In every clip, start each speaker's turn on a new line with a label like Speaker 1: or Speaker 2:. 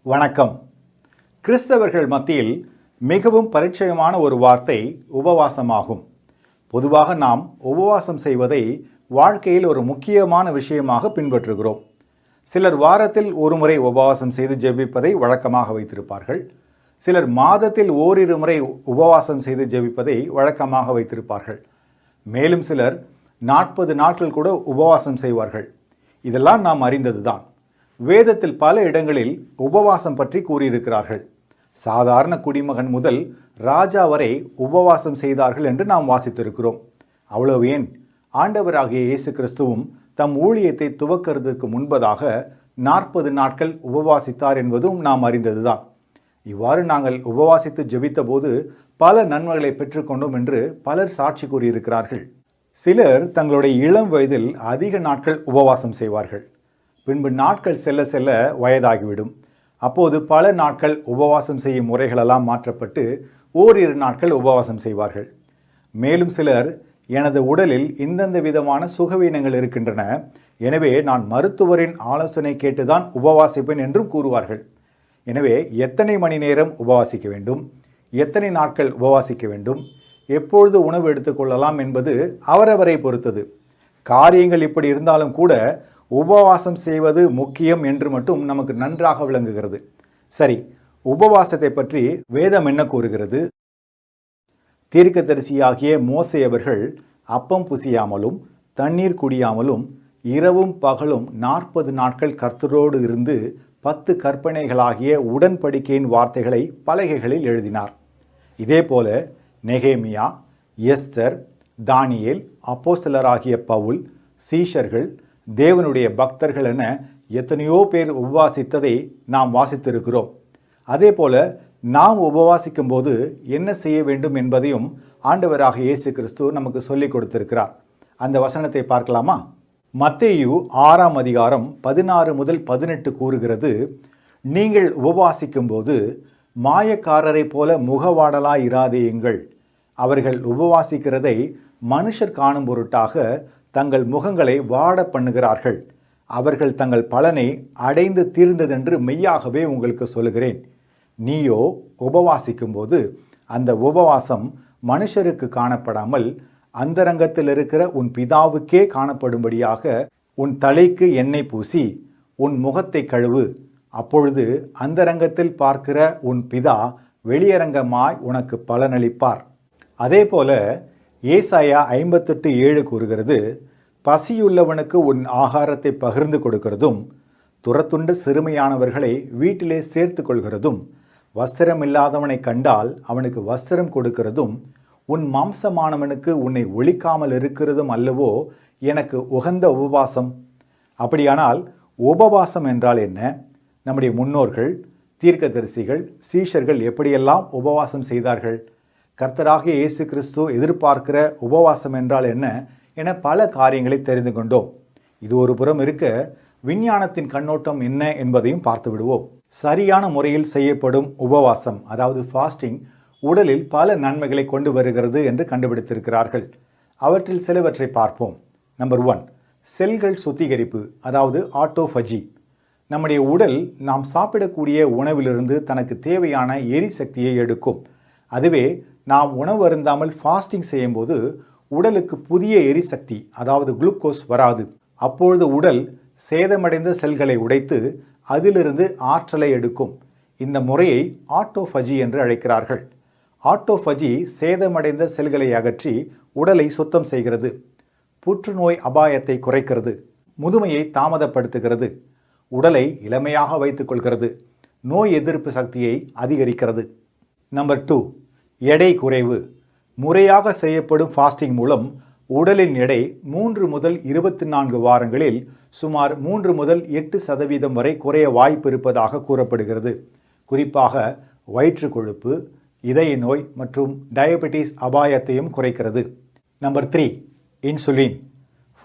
Speaker 1: வணக்கம். கிறிஸ்தவர்கள் மத்தியில் மிகவும் பரிச்சயமான ஒரு வார்த்தை உபவாசமாகும். பொதுவாக நாம் உபவாசம் செய்வதை வாழ்க்கையில் ஒரு முக்கியமான விஷயமாக பின்பற்றுகிறோம். சிலர் வாரத்தில் ஒரு முறை உபவாசம் செய்து ஜெபிப்பதை வழக்கமாக வைத்திருப்பார்கள். சிலர் மாதத்தில் ஓரிரு முறை உபவாசம் செய்து ஜெபிப்பதை வழக்கமாக வைத்திருப்பார்கள். மேலும் சிலர் 40 நாட்கள் கூட உபவாசம் செய்வார்கள். இதெல்லாம் நாம் அறிந்ததுதான். வேதத்தில் பல இடங்களில் உபவாசம் பற்றி கூறியிருக்கிறார்கள். சாதாரண குடிமகன் முதல் ராஜா வரை உபவாசம் செய்தார்கள் என்று நாம் வாசித்திருக்கிறோம். அவ்வளவு ஏன், ஆண்டவராகிய இயேசு கிறிஸ்துவும் தம் ஊழியத்தை துவக்கிறதுக்கு முன்பதாக 40 நாட்கள் உபவாசித்தார் என்பதும் நாம் அறிந்ததுதான். இவ்வாறு நாங்கள் உபவாசித்து ஜெபித்த போது பல நன்மைகளை பெற்றுக்கொண்டோம் என்று பலர் சாட்சி கூறியிருக்கிறார்கள். சிலர் தங்களுடைய இளம் வயதில் அதிக நாட்கள் உபவாசம் செய்வார்கள். பின்பு நாட்கள் செல்ல செல்ல வயதாகிவிடும். அப்போது பல நாட்கள் உபவாசம் செய்யும் முறைகளெல்லாம் மாற்றப்பட்டு ஓரிரு நாட்கள் உபவாசம் செய்வார்கள். மேலும் சிலர், எனது உடலில் இந்தந்த விதமான சுகவீனங்கள் இருக்கின்றன, எனவே நான் மருத்துவரின் ஆலோசனை கேட்டுதான் உபவாசிப்பேன் என்றும் கூறுவார்கள். எனவே எத்தனை மணி நேரம் உபவாசிக்க வேண்டும், எத்தனை நாட்கள் உபவாசிக்க வேண்டும், எப்பொழுது உணவு எடுத்துக்கொள்ளலாம் என்பது அவரவரை பொறுத்தது. காரியங்கள் இப்படி இருந்தாலும் கூட உபவாசம் செய்வது முக்கியம் என்று மட்டும் நமக்கு நன்றாக விளங்குகிறது. சரி, உபவாசத்தை பற்றி வேதம் என்ன கூறுகிறது? தீர்க்கதரிசியாகிய மோசே அவர்கள் அப்பம் புசியாமலும் தண்ணீர் குடியாமலும் இரவும் பகலும் 40 நாட்கள் கர்த்தரோடு இருந்து 10 கற்பனைகளாகிய உடன்படிக்கையின் வார்த்தைகளை பலகைகளில் எழுதினார். இதேபோல நெகேமியா, எஸ்தர், தானியேல், அப்போஸ்தலராகிய பவுல், சீஷர்கள், தேவனுடைய பக்தர்கள் என எத்தனையோ பேர் உபவாசித்ததை நாம் வாசித்திருக்கிறோம். அதே போல நாம் உபவாசிக்கும் போது என்ன செய்ய வேண்டும் என்பதையும் ஆண்டவராக இயேசு கிறிஸ்து நமக்கு சொல்லிக் கொடுத்திருக்கிறார். அந்த வசனத்தை பார்க்கலாமா? மத்தேயு 6ஆம் அதிகாரம் 16 முதல் 18 கூறுகிறது, நீங்கள் உபவாசிக்கும் போது மாயக்காரரை போல முகவாடலாய் இராதேயுங்கள். அவர்கள் உபவாசிக்கிறதை மனுஷர் காணும் பொருட்டாக தங்கள் முகங்களை வாட பண்ணுகிறார்கள். அவர்கள் தங்கள் பலனை அடைந்து தீர்ந்ததென்று மெய்யாகவே உங்களுக்கு சொல்லுகிறேன். நீயோ உபவாசிக்கும் போது அந்த உபவாசம் மனுஷருக்கு காணப்படாமல் அந்தரங்கத்தில் இருக்கிற உன் பிதாவுக்கே காணப்படும்படியாக உன் தலைக்கு எண்ணெய் பூசி உன் முகத்தை கழுவு. அப்பொழுது அந்தரங்கத்தில் பார்க்கிற உன் பிதா வெளியரங்கமாய் உனக்கு பலனளிப்பார். அதே போல ஏசாயா 58:7 கூறுகிறது, பசியுள்ளவனுக்கு உன் ஆகாரத்தை பகிர்ந்து கொடுக்கிறதும், துரத்துண்ட சிறுமையானவர்களை வீட்டிலே சேர்த்து கொள்கிறதும், வஸ்திரம் இல்லாதவனை கண்டால் அவனுக்கு வஸ்திரம் கொடுக்கிறதும், உன் மாம்சமானவனுக்கு உன்னை ஒழிக்காமல் இருக்கிறதும் அல்லவோ எனக்கு உகந்த உபவாசம். அப்படியானால் உபவாசம் என்றால் என்ன? நம்முடைய முன்னோர்கள், தீர்க்கதரிசிகள், சீஷர்கள் எப்படியெல்லாம் உபவாசம் செய்தார்கள்? கர்த்தராகிய இயேசு கிறிஸ்து எதிர்பார்க்கிற உபவாசம் என்றால் என்ன என பல காரியங்களை தெரிந்து கொண்டோம். இது ஒரு புறம் இருக்க, விஞ்ஞானத்தின் கண்ணோட்டம் என்ன என்பதையும் பார்த்து விடுவோம். சரியான முறையில் செய்யப்படும் உபவாசம், அதாவது ஃபாஸ்டிங், உடலில் பல நன்மைகளை கொண்டு வருகிறது என்று கண்டுபிடித்திருக்கிறார்கள். அவற்றில் சிலவற்றை பார்ப்போம். நம்பர் 1, செல்கள் சுத்திகரிப்பு, அதாவது ஆட்டோஃபஜி. நம்முடைய உடல் நாம் சாப்பிடக்கூடிய உணவிலிருந்து தனக்கு தேவையான எரிசக்தியை எடுக்கும். அதுவே நாம் உணவு அருந்தாமல் ஃபாஸ்டிங் செய்யும்போது உடலுக்கு புதிய எரிசக்தி, அதாவது குளுக்கோஸ் வராது. அப்பொழுது உடல் சேதமடைந்த செல்களை உடைத்து அதிலிருந்து ஆற்றலை எடுக்கும். இந்த முறையை ஆட்டோஃபஜி என்று அழைக்கிறார்கள். ஆட்டோஃபஜி சேதமடைந்த செல்களை அகற்றி உடலை சுத்தம் செய்கிறது. புற்றுநோய் அபாயத்தை குறைக்கிறது. முதுமையை தாமதப்படுத்துகிறது. உடலை இளமையாக வைத்துக் கொள்கிறது. நோய் எதிர்ப்பு சக்தியை அதிகரிக்கிறது. நம்பர் 2, எடை குறைவு. முறையாக செய்யப்படும் ஃபாஸ்டிங் மூலம் உடலின் எடை 3 முதல் 24 வாரங்களில் சுமார் 3 முதல் 8% வரை குறைய வாய்ப்பு இருப்பதாக கூறப்படுகிறது. குறிப்பாக வயிற்று கொழுப்பு, இதய நோய் மற்றும் டயபெட்டிஸ் அபாயத்தையும் குறைக்கிறது. Number 3, insulin.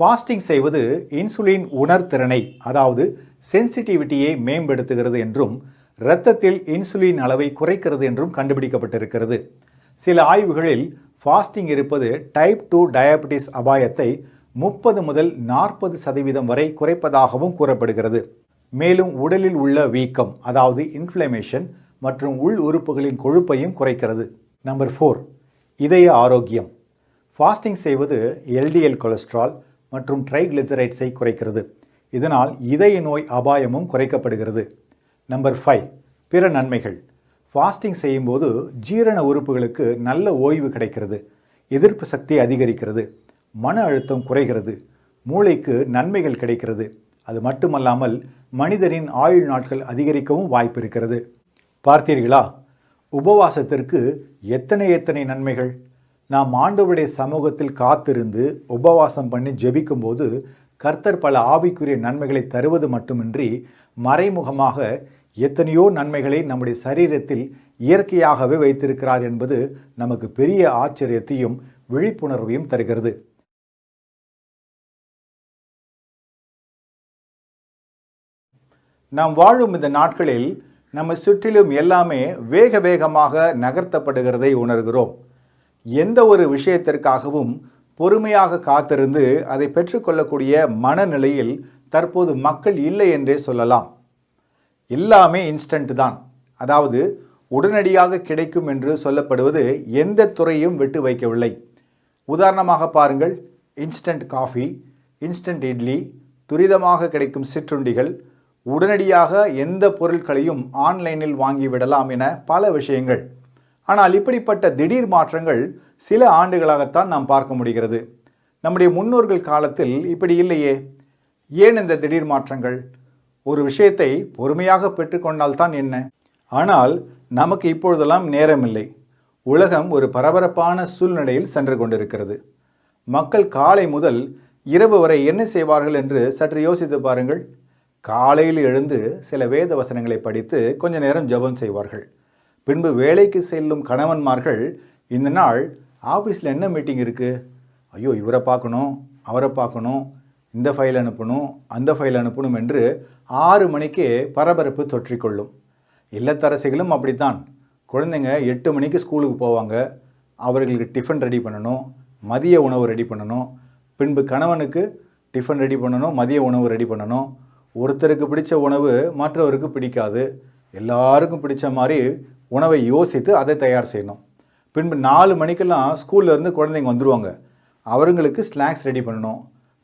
Speaker 1: ஃபாஸ்டிங் செய்வது இன்சுலின் உணர்திறனை, அதாவது சென்சிட்டிவிட்டியை மேம்படுத்துகிறது என்றும் இரத்தத்தில் இன்சுலின் அளவை குறைக்கிறது என்றும் கண்டுபிடிக்கப்பட்டிருக்கிறது. சில ஆய்வுகளில் ஃபாஸ்டிங் இருப்பது டைப் 2 டயபெட்டிஸ் அபாயத்தை 30 முதல் 40% வரை குறைப்பதாகவும் கூறப்படுகிறது. மேலும் உடலில் உள்ள வீக்கம், அதாவது இன்ஃப்ளமேஷன் மற்றும் உள் உறுப்புகளின் கொழுப்பையும் குறைக்கிறது. நம்பர் 4, இதய ஆரோக்கியம். ஃபாஸ்டிங் செய்வது எல்டிஎல் கொலஸ்ட்ரால் மற்றும் ட்ரைகிளிசரைட்ஸை குறைக்கிறது. இதனால் இதய நோய் அபாயமும் குறைக்கப்படுகிறது. நம்பர் 5, பிற நன்மைகள். ஃபாஸ்டிங் செய்யும்போது ஜீரண உறுப்புகளுக்கு நல்ல ஓய்வு கிடைக்கிறது, எதிர்ப்பு சக்தி அதிகரிக்கிறது, மன அழுத்தம் குறைகிறது, மூளைக்கு நன்மைகள் கிடைக்கிறது. அது மட்டுமல்லாமல் மனிதரின் ஆயுள் நாட்கள் அதிகரிக்கவும் வாய்ப்பு இருக்கிறது. பார்த்தீர்களா, உபவாசத்திற்கு எத்தனை நன்மைகள். நாம் ஆண்டவருடைய சமூகத்தில் காத்திருந்து உபவாசம் பண்ணி ஜெபிக்கும்போது கர்த்தர் பல ஆவிக்குரிய நன்மைகளை தருவது மட்டுமின்றி மறைமுகமாக எத்தனையோ நன்மைகளை நம்முடைய சரீரத்தில் இயற்கையாகவே வைத்திருக்கிறார் என்பது நமக்கு பெரிய ஆச்சரியத்தையும் விழிப்புணர்வையும் தருகிறது. நாம் வாழும் இந்த நாட்களில் நம்ம சுற்றிலும் எல்லாமே வேகமாக நகர்த்தப்படுகிறதை உணர்கிறோம். எந்த ஒரு விஷயத்திற்காகவும் பொறுமையாக காத்திருந்து அதை பெற்றுக்கொள்ளக்கூடிய மனநிலையில் தற்போது மக்கள் இல்லை என்றே சொல்லலாம். எல்லாமே இன்ஸ்டன்ட் தான், அதாவது உடனடியாக கிடைக்கும் என்று சொல்லப்படுவது எந்த துறையும் விட்டு வைக்கவில்லை. உதாரணமாக பாருங்கள், இன்ஸ்டன்ட் காஃபி, இன்ஸ்டன்ட் இட்லி, துரிதமாக கிடைக்கும் சிற்றுண்டிகள், உடனடியாக எந்த பொருட்களையும் ஆன்லைனில் வாங்கிவிடலாம் என பல விஷயங்கள். ஆனால் இப்படிப்பட்ட திடீர் மாற்றங்கள் சில ஆண்டுகளாகத்தான் நாம் பார்க்க முடிகிறது. நம்முடைய முன்னோர்கள் காலத்தில் இப்படி இல்லையே. ஏன் இந்த திடீர் மாற்றங்கள்? ஒரு விஷயத்தை பொறுமையாக பெற்றுக்கொண்டால்தான் என்ன? ஆனால் நமக்கு இப்பொழுதெல்லாம் நேரமில்லை. உலகம் ஒரு பரபரப்பான சூழ்நிலையில் சென்று கொண்டிருக்கிறது. மக்கள் காலை முதல் இரவு வரை என்ன செய்வார்கள் என்று சற்று யோசித்து பாருங்கள். காலையில் எழுந்து சில வேத வசனங்களை படித்து கொஞ்ச நேரம் ஜெபம் செய்வார்கள். பின்பு வேலைக்கு செல்லும் கணவன்மார்கள் இந்த நாள் ஆஃபீஸில் என்ன மீட்டிங் இருக்குது, ஐயோ இவரை பார்க்கணும், அவரை பார்க்கணும், இந்த ஃபைல் அனுப்பணும், அந்த ஃபைல் அனுப்பணும் என்று 6 மணிக்கே பரபரப்பு தொற்றிக்கொள்ளும். இல்லத்தரசிகளும் அப்படித்தான். குழந்தைங்க 8 மணிக்கு ஸ்கூலுக்கு போவாங்க. அவர்களுக்கு டிஃபன் ரெடி பண்ணணும், மதிய உணவு ரெடி பண்ணணும். பின்பு கணவனுக்கு டிஃபன் ரெடி பண்ணணும், மதிய உணவு ரெடி பண்ணணும். ஒருத்தருக்கு பிடிச்ச உணவு மற்றவருக்கு பிடிக்காது. எல்லாருக்கும் பிடிச்ச மாதிரி உணவை யோசித்து அதை தயார் செய்யணும். பின்பு 4 மணிக்கெல்லாம் ஸ்கூல்லேருந்து குழந்தைங்க வந்துடுவாங்க. அவங்களுக்கு ஸ்நாக்ஸ் ரெடி பண்ணணும்.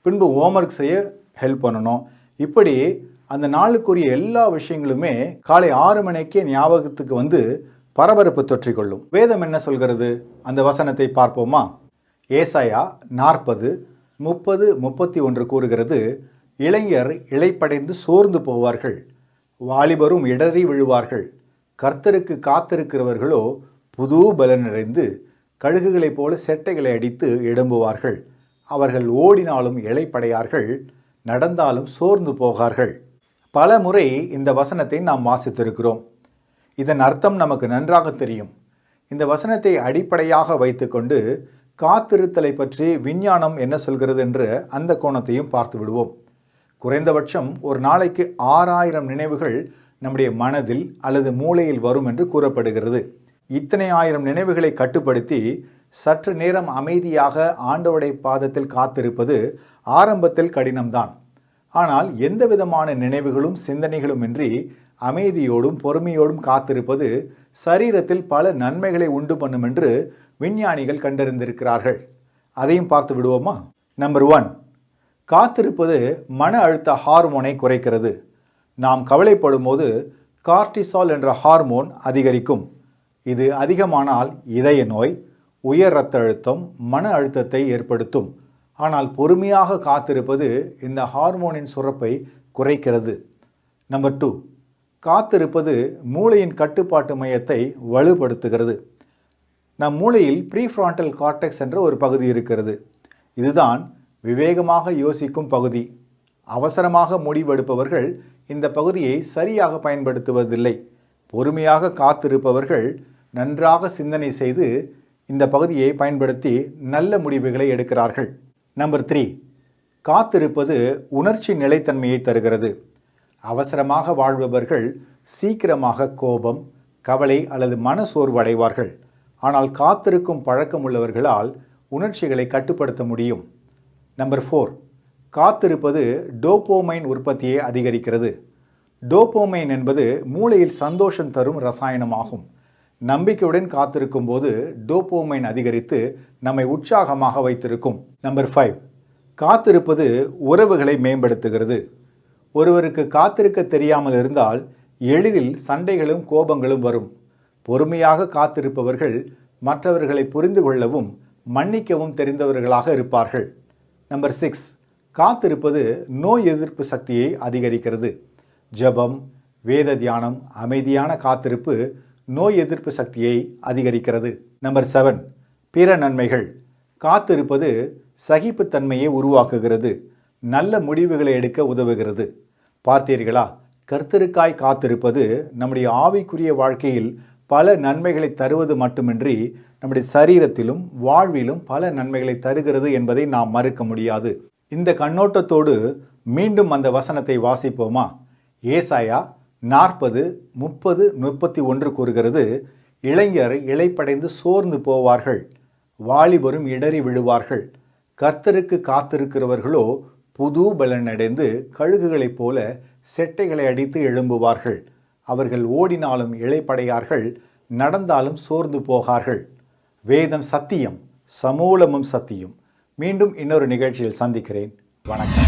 Speaker 1: பின்பு ஹோம்ஒர்க் செய்ய ஹெல்ப் பண்ணணும். இப்படி அந்த நாளுக்குரிய எல்லா விஷயங்களுமே காலை 6 மணிக்கே ஞாபகத்துக்கு வந்து பரபரப்பு தொற்றிக்கொள்ளும். வேதம் என்ன சொல்கிறது? அந்த வசனத்தை பார்ப்போமா? ஏசாயா 40, 30, 31 கூறுகிறது, இளைஞர் இளைப்படைந்து சோர்ந்து போவார்கள், வாலிபரும் இடறி விழுவார்கள். கர்த்தருக்கு காத்திருக்கிறவர்களோ புது பலனடைந்து கழுகுகளைப் போல செட்டைகளை அடித்து எழும்புவார்கள். அவர்கள் ஓடினாலும் இளைப்படையார்கள், நடந்தாலும் சோர்ந்து போகார்கள். பல முறை இந்த வசனத்தை நாம் வாசித்திருக்கிறோம். இதன் அர்த்தம் நமக்கு நன்றாக தெரியும். இந்த வசனத்தை அடிப்படையாக வைத்துக்கொண்டு காத்திருத்தலை பற்றி விஞ்ஞானம் என்ன சொல்கிறது என்று அந்த கோணத்தையும் பார்த்து விடுவோம். குறைந்தபட்சம் ஒரு நாளைக்கு 6000 நினைவுகள் நம்முடைய மனதில் அல்லது மூளையில் வரும் என்று கூறப்படுகிறது. இத்தனை 1000 நினைவுகளை கட்டுப்படுத்தி சற்று நேரம் அமைதியாக ஆண்டவருடைய பாதத்தில் காத்திருப்பது ஆரம்பத்தில் கடினம்தான். ஆனால் எந்த விதமான நினைவுகளும் சிந்தனைகளும் இன்றி அமைதியோடும் பொறுமையோடும் காத்திருப்பது சரீரத்தில் பல நன்மைகளை உண்டு பண்ணும் என்று விஞ்ஞானிகள் கண்டறிந்திருக்கிறார்கள். அதையும் பார்த்து விடுவோமா? நம்பர் 1, காத்திருப்பது மன அழுத்த ஹார்மோனை குறைக்கிறது. நாம் கவலைப்படும் போது கார்டிசால் என்ற ஹார்மோன் அதிகரிக்கும். இது அதிகமானால் இதய நோய், உயர் இரத்த அழுத்தம், மன அழுத்தத்தை ஏற்படுத்தும். ஆனால் பொறுமையாக காத்திருப்பது இந்த ஹார்மோனின் சுரப்பை குறைக்கிறது. நம்பர் 2, காத்திருப்பது மூளையின் கட்டுப்பாட்டு மையத்தை வலுப்படுத்துகிறது. நம் மூளையில் ப்ரீஃப்ரான்டல் கார்டெக்ஸ் என்ற ஒரு பகுதி இருக்கிறது. இதுதான் விவேகமாக யோசிக்கும் பகுதி. அவசரமாக முடிவெடுப்பவர்கள் இந்த பகுதியை சரியாக பயன்படுத்துவதில்லை. பொறுமையாக காத்திருப்பவர்கள் நன்றாக சிந்தனை செய்து இந்த பகுதியை பயன்படுத்தி நல்ல முடிவுகளை எடுக்கிறார்கள். நம்பர் 3, காத்திருப்பது உணர்ச்சி நிலைத்தன்மையை தருகிறது. அவசரமாக வாழ்பவர்கள் சீக்கிரமாக கோபம், கவலை அல்லது மனசோர்வு அடைவார்கள். ஆனால் காத்திருக்கும் பழக்கம் உள்ளவர்களால் உணர்ச்சிகளை கட்டுப்படுத்த முடியும். நம்பர் 4, காத்திருப்பது டோபோமைன் உற்பத்தியை அதிகரிக்கிறது. டோபோமைன் என்பது மூளையில் சந்தோஷம் தரும் ரசாயனமாகும். நம்பிக்கையுடன் காத்திருக்கும் போது டோபோமைன் அதிகரித்து நம்மை உற்சாகமாக வைத்திருக்கும். நம்பர் 5, காத்திருப்பது உறவுகளை மேம்படுத்துகிறது. ஒருவருக்கு காத்திருக்க தெரியாமல் இருந்தால் எளிதில் சண்டைகளும் கோபங்களும் வரும். பொறுமையாக காத்திருப்பவர்கள் மற்றவர்களை புரிந்து கொள்ளவும் மன்னிக்கவும் தெரிந்தவர்களாக இருப்பார்கள். நம்பர் 6, காத்திருப்பது நோய் எதிர்ப்பு சக்தியை அதிகரிக்கிறது. ஜெபம், வேத தியானம், அமைதியான காத்திருப்பு நோய் எதிர்ப்பு சக்தியை அதிகரிக்கிறது. நம்பர் 7, பிற நன்மைகள். காத்திருப்பது சகிப்புத்தன்மையை உருவாக்குகிறது. நல்ல முடிவுகளை எடுக்க உதவுகிறது. பார்த்தீர்களா, கர்த்தருக்காய் காத்திருப்பது நம்முடைய ஆவிக்குரிய வாழ்க்கையில் பல நன்மைகளை தருவது மட்டுமின்றி நம்முடைய சரீரத்திலும் வாழ்விலும் பல நன்மைகளை தருகிறது என்பதை நாம் மறுக்க முடியாது. இந்த கண்ணோட்டத்தோடு மீண்டும் அந்த வசனத்தை வாசிப்போமா? ஏசாயா 40:30-31 கூறுகிறது, இளைஞர் இளைப்படைந்து சோர்ந்து போவார்கள், வாலிபரும் இடறி விழுவார்கள். கர்த்தருக்கு காத்திருக்கிறவர்களோ புது பலனடைந்து கழுகுகளைப் போல செட்டைகளை அடித்து எழும்புவார்கள். அவர்கள் ஓடினாலும் இளைப்படையார்கள், நடந்தாலும் சோர்ந்து போகார்கள். வேதம் சத்தியம், சமூலமும் சத்தியம். மீண்டும் இன்னொரு நிகழ்ச்சியில் சந்திக்கிறேன். வணக்கம்.